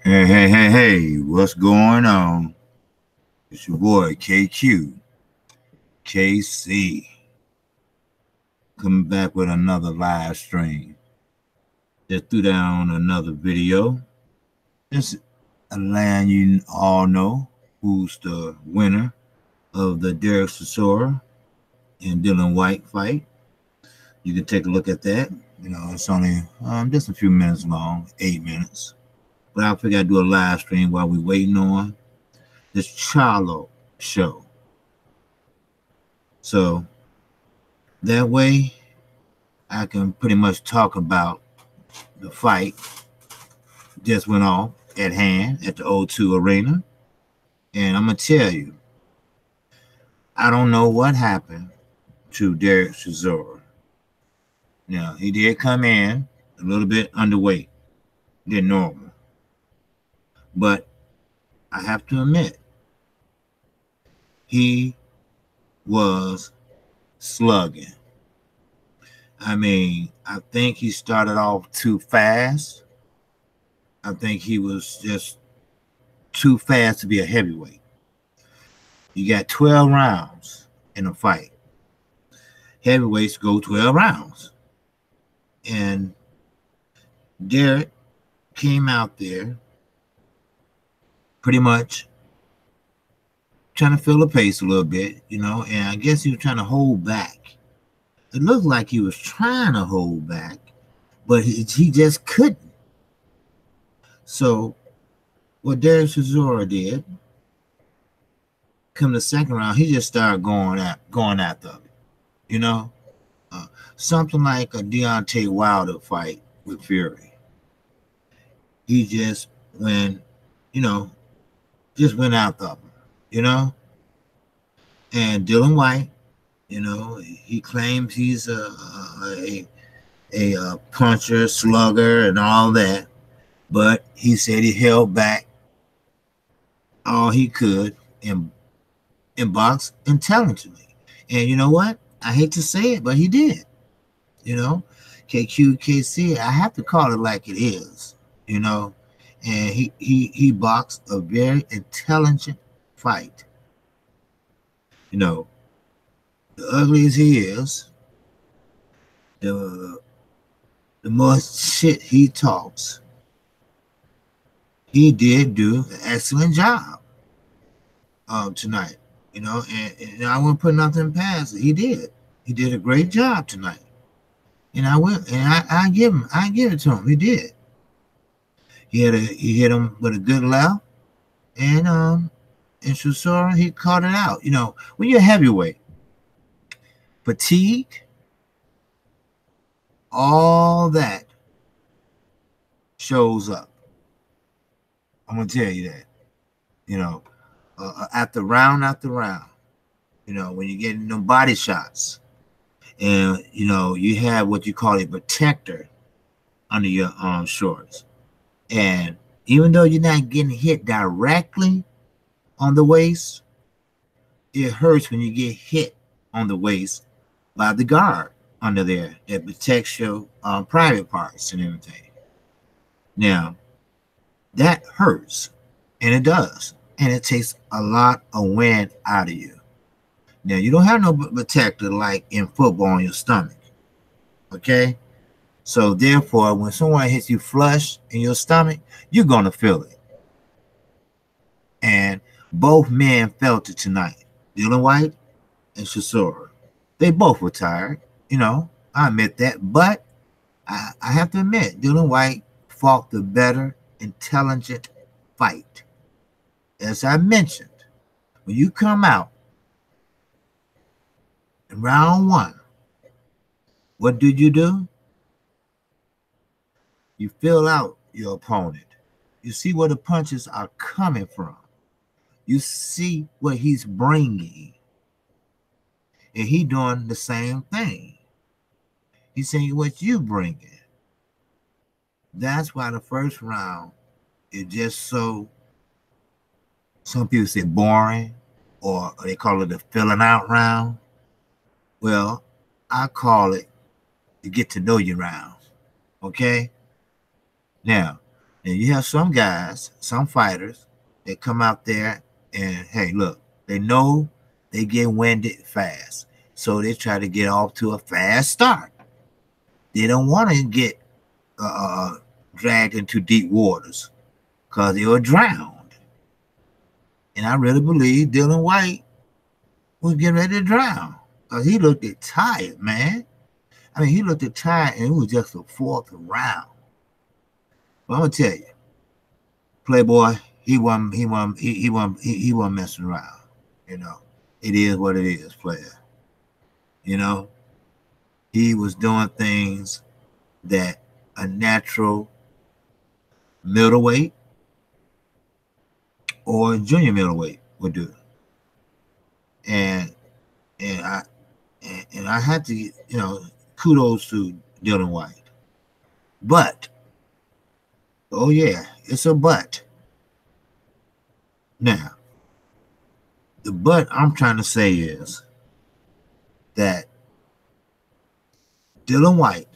Hey, what's going on? It's your boy KQKC coming back with another live stream. Just threw down another video. Just letting you all know who's the winner of the Chisora and Whyte fight. You can take a look at that. It's only just a few minutes long, 8 minutes. But I figured I'd do a live stream while we're waiting on this Charlo show. So that way I can pretty much talk about the fight just went off at hand at the O2 Arena. And I'm going to tell you, I don't know what happened to Chisora. Now, he did come in a little bit underweight than normal. But I have to admit, he was slugging. I mean, I think he started off too fast. I think he was just too fast to be a heavyweight. You got 12 rounds in a fight. Heavyweights go 12 rounds. And Derek came out there pretty much trying to feel the pace a little bit, and I guess he was trying to hold back. It looked like he was trying to hold back, but he just couldn't. So what Chisora did, come the second round, he just started going after it. Something like a Deontay Wilder fight with Fury. He just went after him, And Whyte, he claims he's a puncher, slugger, and all that. But he said he held back all he could and box intelligently. And you know what? I hate to say it, but he did. KQKC, I have to call it like it is, And he boxed a very intelligent fight. The ugly as he is, the more shit he talks, he did do an excellent job tonight. And I won't put nothing past it. He did a great job tonight. And I give it to him. He did. He hit him with a good left, and Chisora, he caught it out. When you're heavyweight, fatigue, all that shows up. I'm gonna tell you that. After round, when you're getting them body shots, and you have what you call a protector under your shorts. And even though you're not getting hit directly on the waist, it hurts when you get hit on the waist by the guard under there that protects your private parts and everything. Now, that hurts, and it does, and it takes a lot of wind out of you. Now, you don't have no protector like in football on your stomach, okay? So therefore, when someone hits you flush in your stomach, you're going to feel it. And both men felt it tonight, Whyte and Chisora. They both were tired, I admit that. But I have to admit, Whyte fought the better, intelligent fight. As I mentioned, when you come out in round one, what did you do? You feel out your opponent. You see where the punches are coming from. You see what he's bringing. And he doing the same thing. He's saying what you bringing. That's why the first round is just so, some people say boring, or they call it a filling out round. Well, I call it the get to know you round. Okay? Now And you have some guys, some fighters that come out there and, hey, look, they know they get winded fast. So they try to get off to a fast start. They don't want to get dragged into deep waters because they were drowned. And I really believe Dylan Whyte was getting ready to drown because he looked tired, man. I mean, he looked tired, and it was just the fourth round. But I'm gonna tell you, Playboy, he wasn't messing around. You know, it is what it is, player. You know, he was doing things that a natural middleweight or junior middleweight would do. And I had to, kudos to Dylan Whyte. But, oh yeah, it's a but. Now, the but I'm trying to say is that Dylan Whyte,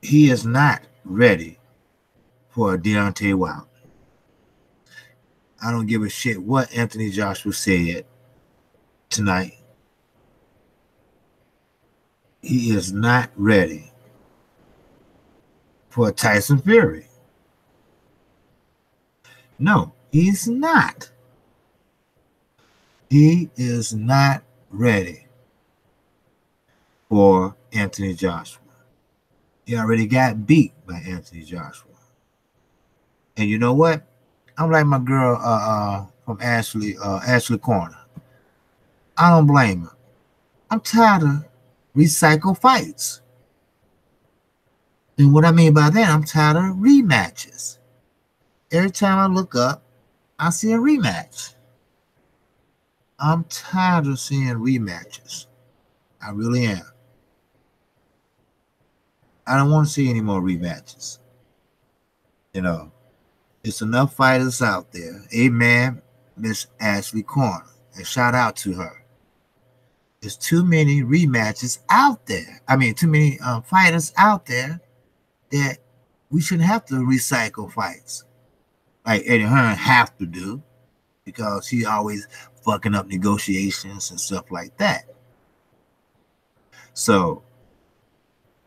he is not ready for a Deontay Wilder. I don't give a shit what Anthony Joshua said tonight. He is not ready for a Tyson Fury. No, he's not. He is not ready for Anthony Joshua. He already got beat by Anthony Joshua. And you know what? I'm like my girl from Ashley Corner. I don't blame her. I'm tired of recycle fights. And what I mean by that, I'm tired of rematches. Every time I look up, I see a rematch. I'm tired of seeing rematches. I really am. I don't want to see any more rematches. You know, it's enough fighters out there. Amen, Miss Ashley Corner. And shout out to her. There's too many rematches out there. I mean, too many fighters out there that we shouldn't have to recycle fights like Eddie Hearn have to do because he always fucking up negotiations and stuff like that. So,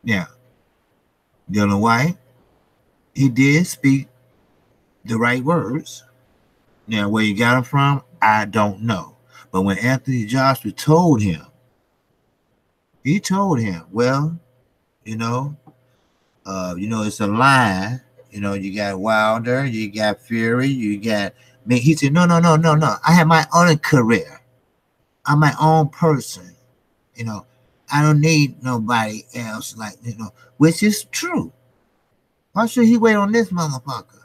yeah, Dylan Whyte, he did speak the right words. Now, where you got them from, I don't know. But when Anthony Joshua told him, he told him, well, it's a line. You got Wilder, you got Fury, you got me. He said, no. I have my own career. I'm my own person. I don't need nobody else which is true. Why should he wait on this motherfucker?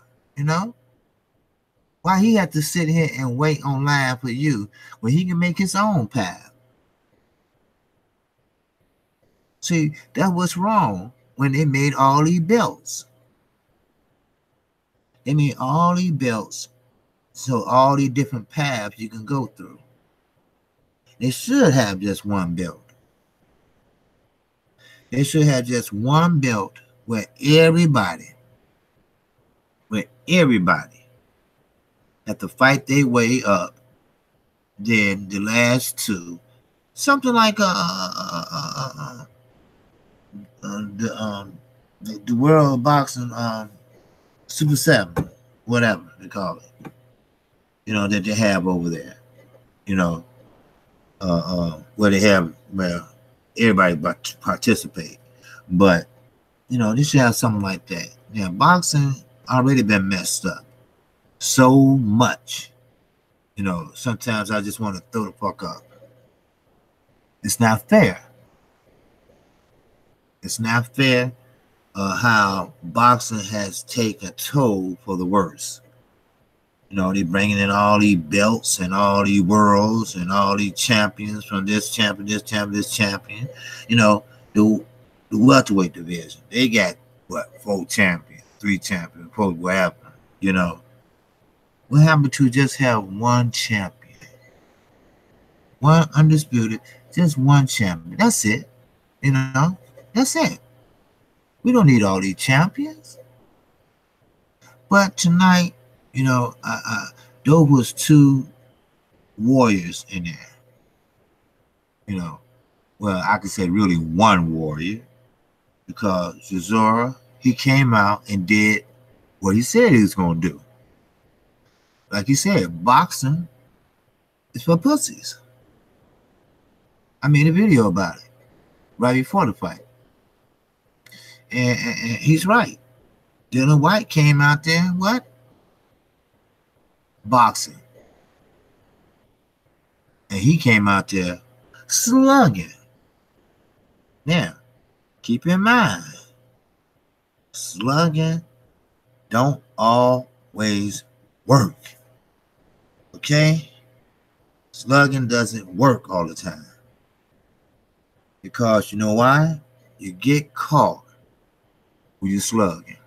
Why he have to sit here and wait online for you when he can make his own path? See, that's what's wrong when they made all these belts. They made all these belts so all these different paths you can go through. They should have just one belt. They should have just one belt where everybody have to fight their way up. Then the last two, something like the World of Boxing Super 7, whatever they call it. That they have over there. Where they have everybody participate. But they should have something like that. Yeah, boxing already been messed up so much. Sometimes I just want to throw the fuck up. It's not fair. It's not fair how boxing has taken a toll for the worse. They bringing in all these belts and all these worlds and all these champions from this champion, this champion, this champion. The welterweight division. They got, 4 champions, 3 champions, 4 whatever. What happened to just have one champion? One undisputed, just one champion. That's it. That's it. We don't need all these champions. But tonight, there was two warriors in there. Well, I could say really one warrior, because Chisora, he came out and did what he said he was going to do. Like he said, boxing is for pussies. I made a video about it right before the fight. And he's right. Dylan Whyte came out there, what? Boxing. And he came out there slugging. Now, keep in mind, slugging don't always work. Okay? Slugging doesn't work all the time. Because you know why? You get caught when you're slugging.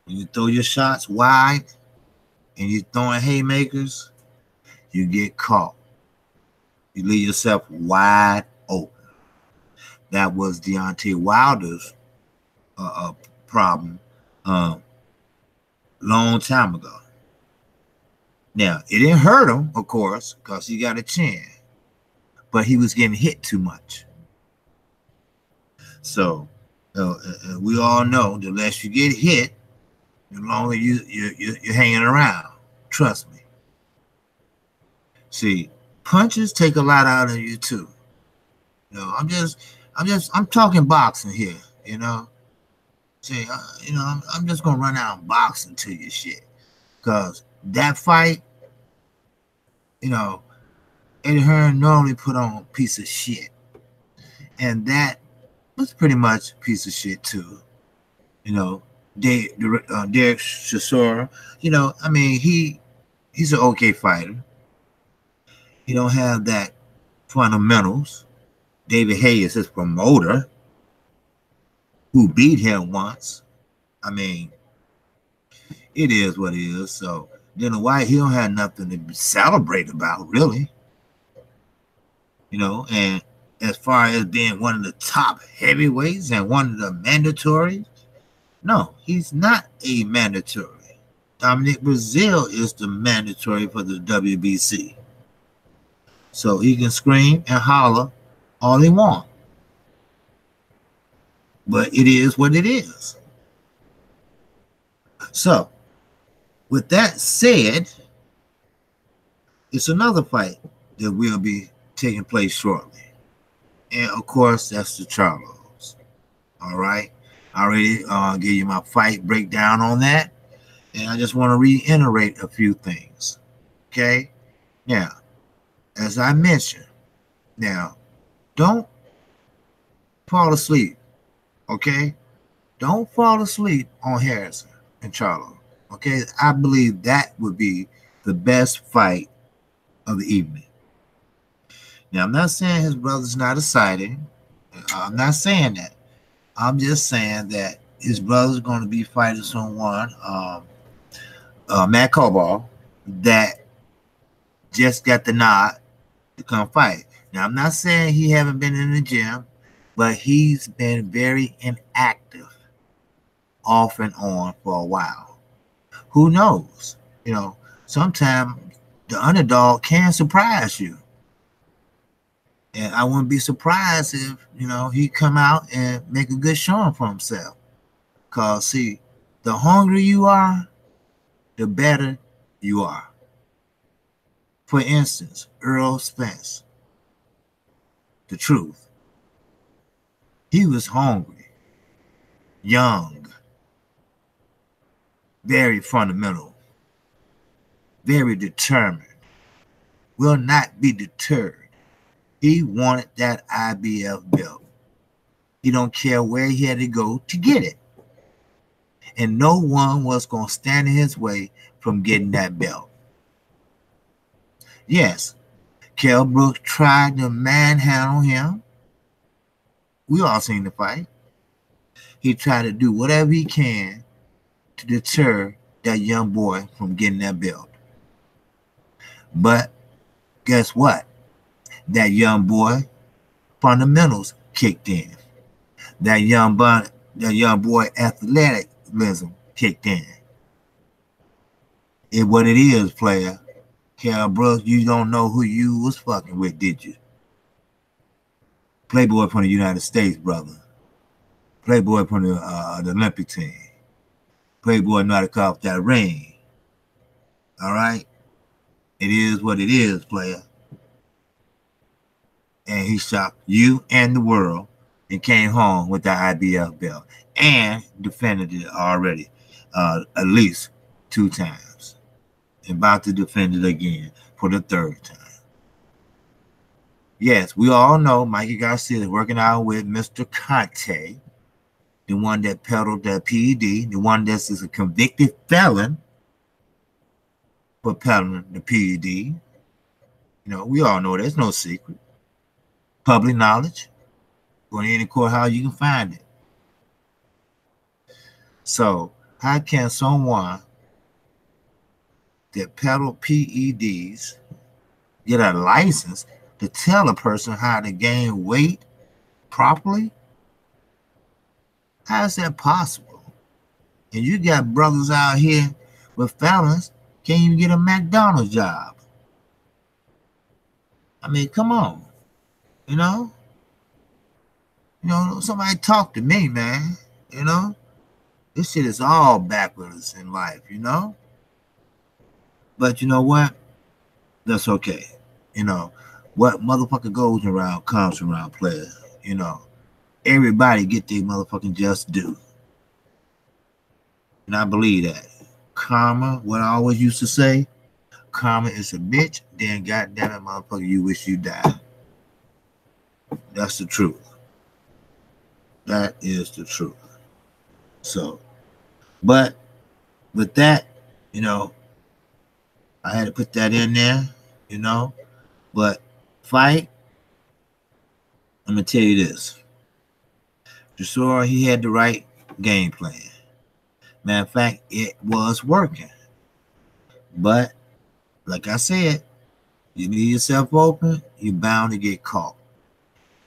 When you throw your shots wide and you're throwing haymakers, you get caught. You leave yourself wide open. That was Deontay Wilder's problem long time ago. Now, it didn't hurt him, of course, because he got a chin. But he was getting hit too much. So, we all know the less you get hit, the longer you're hanging around. Trust me. See, punches take a lot out of you too. I'm talking boxing here. See, I'm just gonna run out and boxing to you shit, because that fight, Eddie Hearn normally put on a piece of shit, and that was pretty much a piece of shit too. Derek Chisora, he's an okay fighter. He don't have that fundamentals. David Hay is his promoter, who beat him once. It is what it is. So, Whyte, he don't have nothing to celebrate about, really. And as far as being one of the top heavyweights and one of the mandatories, no, he's not a mandatory. Dominic Brazil is the mandatory for the WBC. So he can scream and holler all he wants. But it is what it is. So, with that said, it's another fight that will be taking place shortly. And of course, that's the Charlos. All right. I already gave you my fight breakdown on that. And I just want to reiterate a few things. Okay. Now, as I mentioned, don't fall asleep. Okay. Don't fall asleep on Harrison and Charlo. Okay. I believe that would be the best fight of the evening. Now, I'm not saying his brother's not exciting. I'm not saying that. I'm just saying that his brother's going to be fighting someone, Matt Coball, that just got the nod to come fight. Now, I'm not saying he haven't been in the gym, but he's been very inactive off and on for a while. Who knows? Sometimes the underdog can surprise you. And I wouldn't be surprised if, he come out and make a good showing for himself. Because, see, the hungrier you are, the better you are. For instance, Earl Spence, the truth. He was hungry, young, very fundamental, very determined, will not be deterred. He wanted that IBF belt. He don't care where he had to go to get it. And no one was going to stand in his way from getting that belt. Yes, Kell Brooks tried to manhandle him. We all seen the fight. He tried to do whatever he can to deter that young boy from getting that belt. But guess what? That young boy, fundamentals kicked in. That young that young boy athleticism kicked in. It's what it is, player. Carol Brooks, you don't know who you was fucking with, did you? Playboy from the United States, brother. Playboy from the Olympic team. Playboy know how to cut off that ring. All right? It is what it is, player. And he shocked you and the world and came home with the IBF belt and defended it already at least 2 times. And about to defend it again for the 3rd time. Yes, we all know Mikey Garcia is working out with Mr. Conte, the one that peddled that PED, the one that's a convicted felon for peddling the PED. You know, we all know there's no secret. Public knowledge. Go to any courthouse, you can find it. So, how can someone that peddle PEDs get a license to tell a person how to gain weight properly? How is that possible? And you got brothers out here with felons can't even get a McDonald's job. I mean, come on. You know, somebody talk to me, man. You know, this shit is all backwards in life, you know. But you know what? That's okay. You know, what motherfucker goes around comes around, player. You know, everybody get their motherfucking just due. And I believe that. Karma, what I always used to say, karma is a bitch, then goddamn it, motherfucker, you wish you died. That's the truth. That is the truth. So, but with that, you know, I had to put that in there, you know. But fight, I'm going to tell you this. Chisora, he had the right game plan. Matter of fact, it was working. But, like I said, you leave yourself open, you're bound to get caught.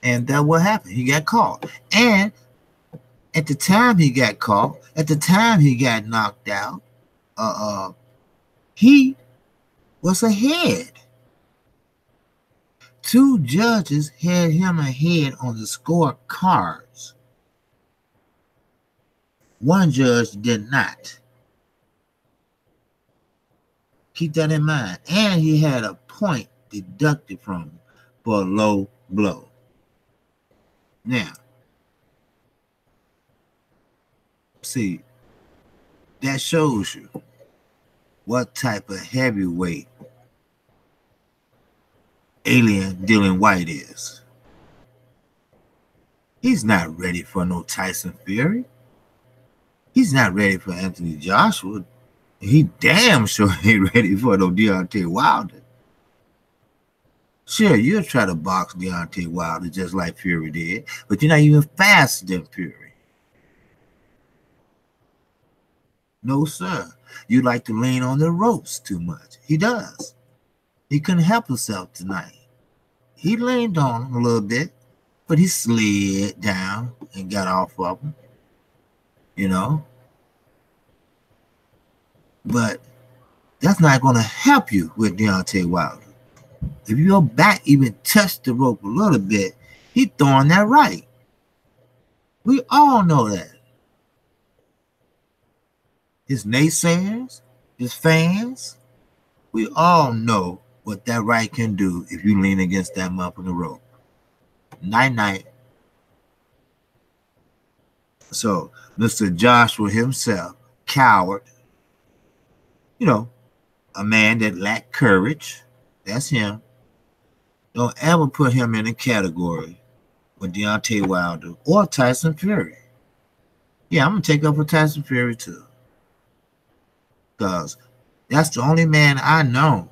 And that's what happened. He got caught. And at the time he got caught, at the time he got knocked out, he was ahead. 2 judges had him ahead on the scorecards. 1 judge did not. Keep that in mind. And he had a point deducted from him for a low blow. Now, see, that shows you what type of heavyweight alien Dylan Whyte is. He's not ready for no Tyson Fury. He's not ready for Anthony Joshua. He damn sure ain't ready for no Deontay Wilder. Sure, you'll try to box Deontay Wilder just like Fury did, but you're not even faster than Fury. No, sir. You like to lean on the ropes too much. He does. He couldn't help himself tonight. He leaned on him a little bit, but he slid down and got off of him. You know? But that's not going to help you with Deontay Wilder. If your back even touched the rope a little bit, he throwing that right. We all know that. His naysayers, his fans, we all know what that right can do if you lean against that motherfucking rope. Night-night. So, Mr. Joshua himself, coward, you know, a man that lacked courage, that's him. Don't ever put him in a category with Deontay Wilder or Tyson Fury. Yeah, I'm going to take up for Tyson Fury too. Because that's the only man I know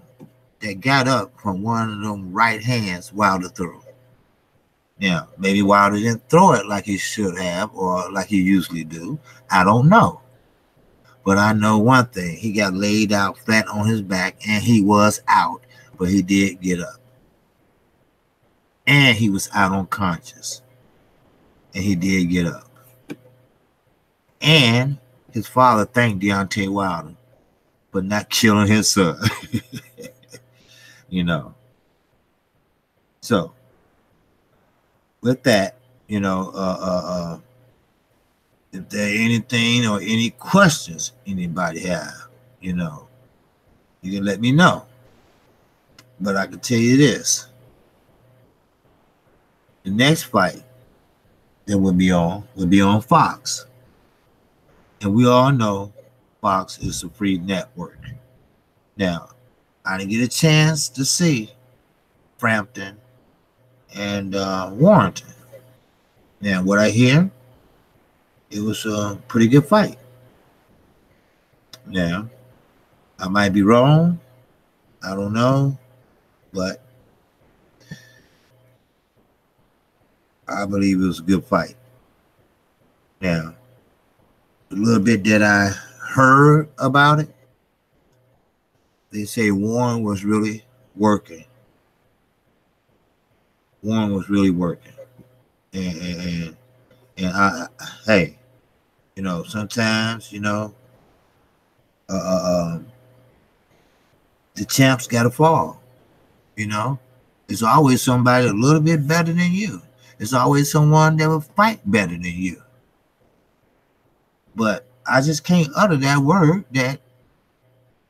that got up from one of them right hands Wilder threw. Now, maybe Wilder didn't throw it like he should have or like he usually do. I don't know. But I know one thing. He got laid out flat on his back and he was out. But he did get up. And he was out unconscious. And he did get up. And his father thanked Deontay Wilder for not killing his son. You know. So with that, you know, if there anything or any questions anybody have, you know, you can let me know. But I can tell you this. The next fight that will be on Fox. And we all know Fox is a free network. Now, I didn't get a chance to see Frampton and Warrington. Now, what I hear, it was a pretty good fight. Now, I might be wrong. I don't know. But I believe it was a good fight. Now, a little bit that I heard about it, they say Warren was really working. Warren was really working. And I, hey, you know, sometimes, you know, the champs got to fall, you know. There's always somebody a little bit better than you. There's always someone that will fight better than you. But I just can't utter that word that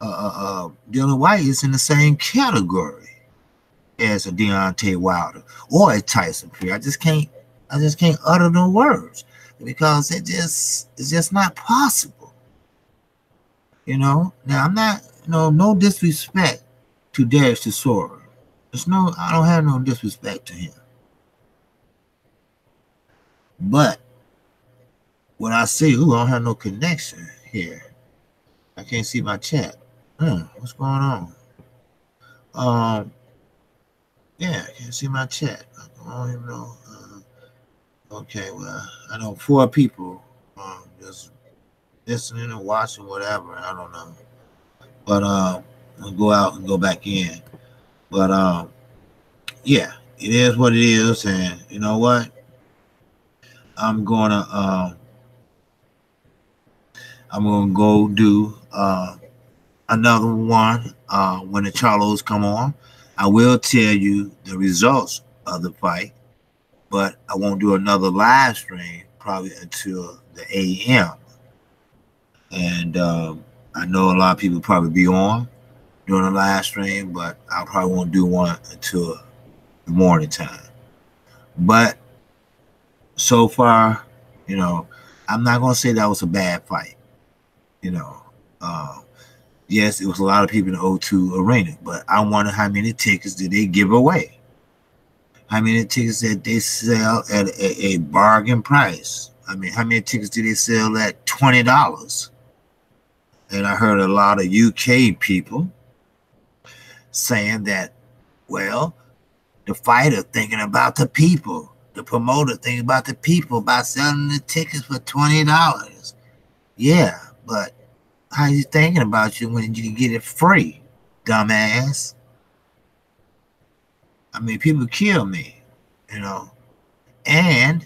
Dylan Whyte is in the same category as a Deontay Wilder or a Tyson Fury. I just can't utter the words because it's just not possible. You know. Now I'm not, you know, no disrespect to Derek Chisora. I don't have no disrespect to him. But when I see, I don't have no connection here. I can't see my chat. What's going on? Yeah, I can't see my chat. I don't even know. Okay, well, I know 4 people just listening and watching, whatever. I don't know. But I'll go out and go back in. But yeah, it is what it is, and you know what? I'm gonna go do another one when the Charlos come on. I will tell you the results of the fight, but I won't do another live stream probably until the AM. And I know a lot of people probably be on during the live stream, but I probably won't do one until the morning time. But so far, you know, I'm not gonna say that was a bad fight. You know, yes, it was a lot of people in the O2 Arena, but I wonder how many tickets did they give away? How many tickets did they sell at a bargain price? I mean, how many tickets did they sell at $20? And I heard a lot of UK people saying that, well, the fighter thinking about the people, the promoter thinking about the people by selling the tickets for $20. Yeah, but how you thinking about you when you can get it free, dumbass? I mean, people kill me, you know. And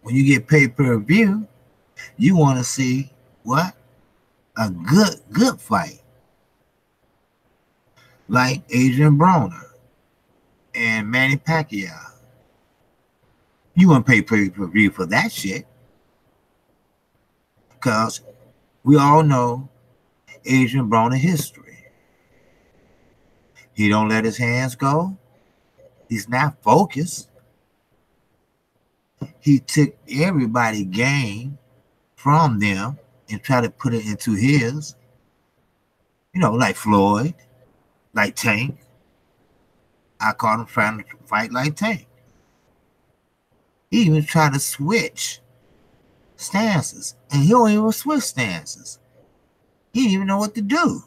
when you get pay-per-view, you want to see what? A good fight. Like Adrian Broner and Manny Pacquiao. You want to pay pay-per-view for that shit. Because we all know Adrian Broner history. He don't let his hands go. He's not focused. He took everybody's game from them and tried to put it into his. You know, like Floyd, like Tank. I caught him trying to fight like Tank. He even tried to switch stances. And he don't even switch stances. He didn't even know what to do.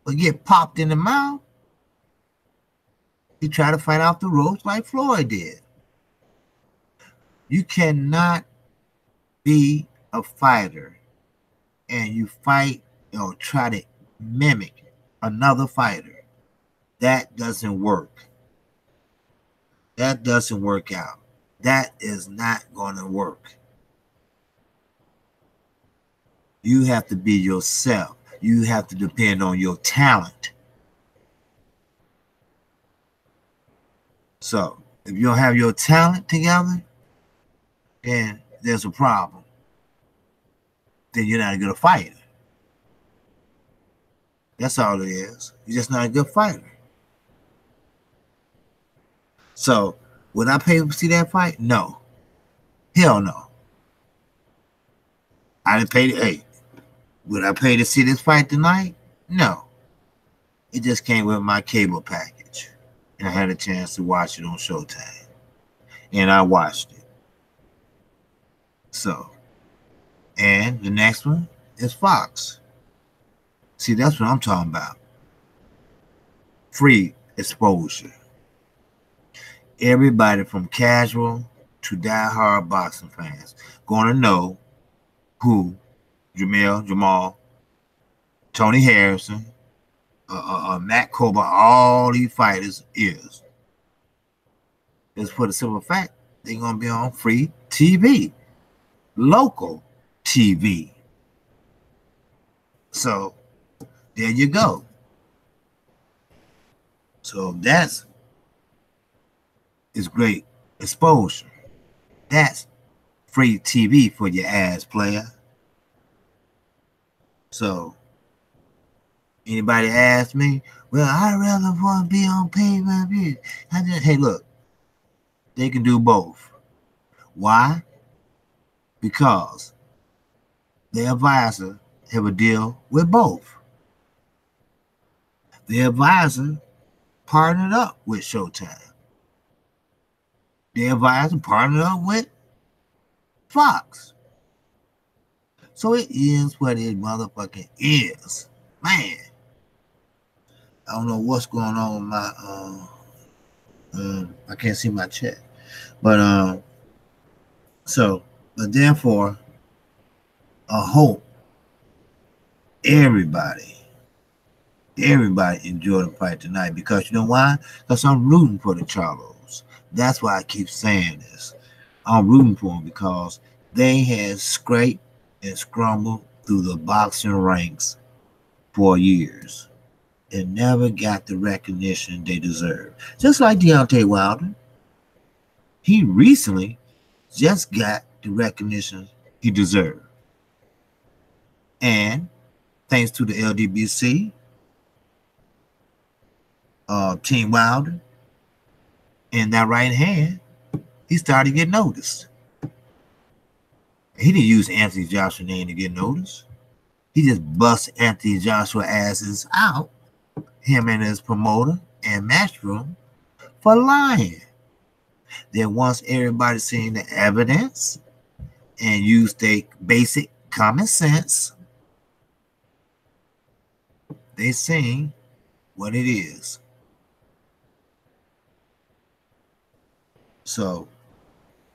But get popped in the mouth. He tried to fight off the ropes like Floyd did. You cannot be a fighter and you fight or try to mimic another fighter. That doesn't work. That doesn't work out. That is not going to work. You have to be yourself. You have to depend on your talent. So if you don't have your talent together, then there's a problem. Then you're not a good fighter. That's all it is. You're just not a good fighter. So would I pay to see that fight? No. Hell no. I didn't pay to, hey, would I pay to see this fight tonight? No. It just came with my cable package. And I had a chance to watch it on Showtime. And I watched it. So, and the next one is Fox. See, that's what I'm talking about. Free exposure. Everybody from casual to die-hard boxing fans going to know who Jamal, Tony Harrison, Matt Koba, all these fighters is. Just for the simple fact, they're going to be on free TV, local TV. So, there you go. So, that's great exposure. That's free TV for your ass, player. So, anybody ask me, well, I'd rather want to be on pay-per-view. Hey, look, they can do both. Why? Because the advisor have a deal with both. The advisor partnered up with Showtime. The advisor partnered up with Fox. So it is what it motherfucking is. Man. I don't know what's going on with my I can't see my chat. But but therefore I hope everybody enjoy the fight tonight, because you know why? Because I'm rooting for the Charlos. That's why I keep saying this. I'm rooting for them because they had scraped and scrambled through the boxing ranks for years and never got the recognition they deserve. Just like Deontay Wilder. He recently just got the recognition he deserved. And thanks to the LDBC, Team Wilder, and that right hand, he started to get noticed. He didn't use Anthony Joshua's name to get noticed. He just bust Anthony Joshua asses out, him and his promoter and Matchroom, for lying. Then once everybody seen the evidence and used their basic common sense, they seen what it is. So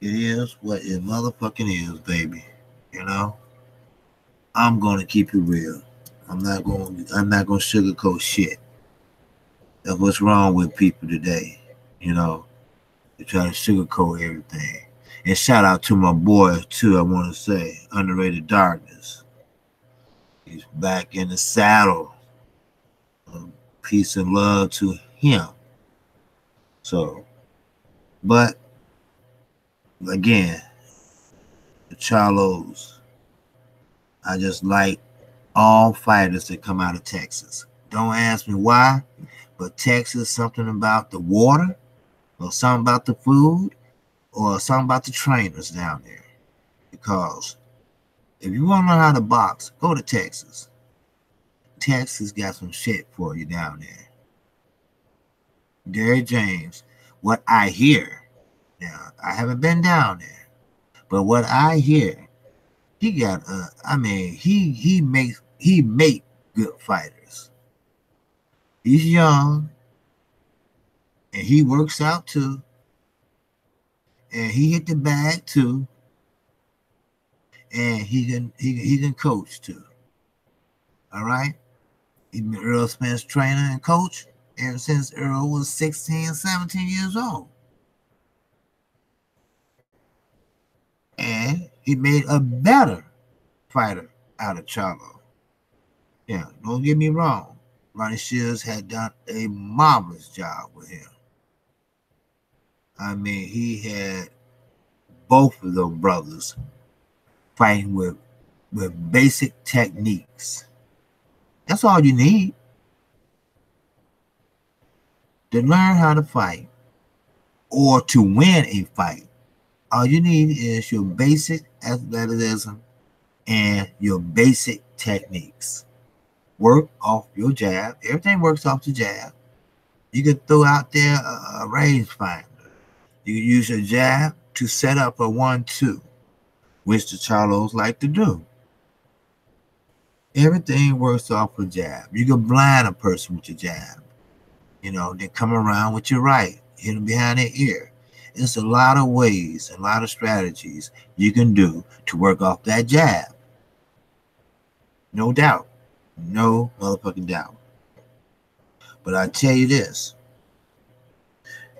it is what it motherfucking is, baby. You know? I'm gonna keep it real. I'm not gonna sugarcoat shit. That's what's wrong with people today. You know, they try to sugarcoat everything. And shout out to my boy too, I want to say, Underrated Darkness. He's back in the saddle. Peace and love to him. So, but again, the Charlos, I just like all fighters that come out of Texas. Don't ask me why, but Texas, something about the water, or something about the food, or something about the trainers down there. Because if you want to learn how to box, go to Texas. Texas got some shit for you down there. Derrick James, what I hear, now I haven't been down there, but what I hear, he got he make good fighters. He's young and he works out too. And he hit the bag too. And he can coach too. All right? He's been Earl Smith's trainer and coach ever since Earl was 16, 17 years old. And he made a better fighter out of Charlo. Yeah, don't get me wrong. Ronnie Shields had done a marvelous job with him. I mean, he had both of those brothers fighting with basic techniques. That's all you need to learn how to fight or to win a fight. All you need is your basic athleticism and your basic techniques. Work off your jab. Everything works off the jab. You can throw out there a rangefinder. You can use your jab to set up a 1-2, which the Charlos like to do. Everything works off a jab. You can blind a person with your jab. Then come around with your right, hit them behind their ear. There's a lot of ways, a lot of strategies you can do to work off that jab. No doubt. No motherfucking doubt. But I tell you this.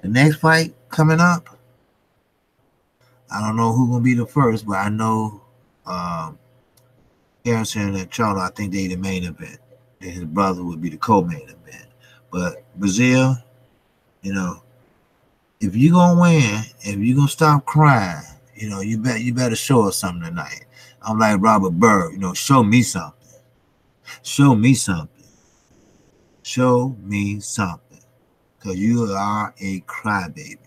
The next fight coming up, I don't know who's going to be the first, but I know Harrison and Charlo, I think they the main event. And his brother would be the co-main event. But Brazil, if you're going to win, if you're going to stop crying, you better show us something tonight. I'm like Robert Bird, show me something. Show me something. Show me something. Because you are a crybaby.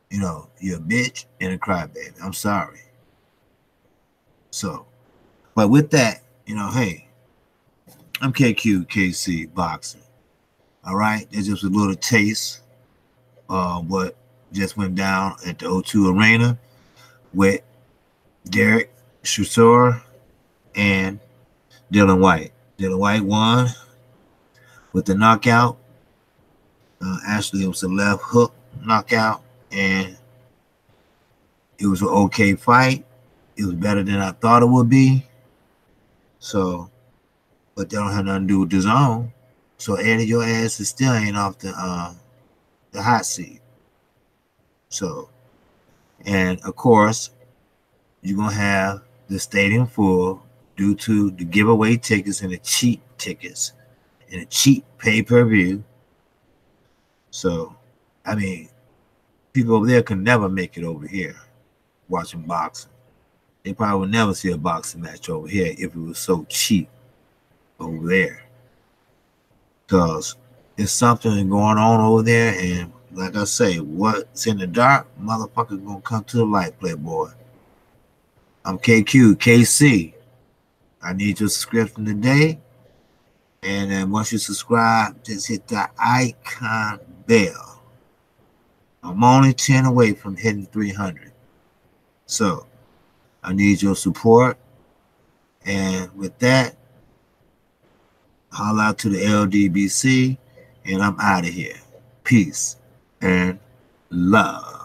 You're a bitch and a crybaby. I'm sorry. So, but with that, hey, I'm KQKC Boxing. All right? There's just a little taste of what just went down at the O2 Arena with Derek Chisora and Dylan Whyte. Dylan Whyte won with the knockout. Actually, it was a left hook knockout, and it was an okay fight. It was better than I thought it would be. So, but that don't have nothing to do with the zone. So, Eddie, your ass is still ain't off the hot seat. So, and of course, you're gonna have the stadium full due to the giveaway tickets and the cheap tickets and the cheap pay-per-view. So, I mean, people over there can never make it over here watching boxing. They probably would never see a boxing match over here if it was so cheap over there. Because there's something going on over there, and like I say, what's in the dark, motherfuckers gonna come to the light, playboy. I'm KQKC. I need your subscription today. And then once you subscribe, just hit the icon bell. I'm only 10 away from hitting 300. So, I need your support. And with that, holla out to the LDBC. And I'm out of here. Peace and love.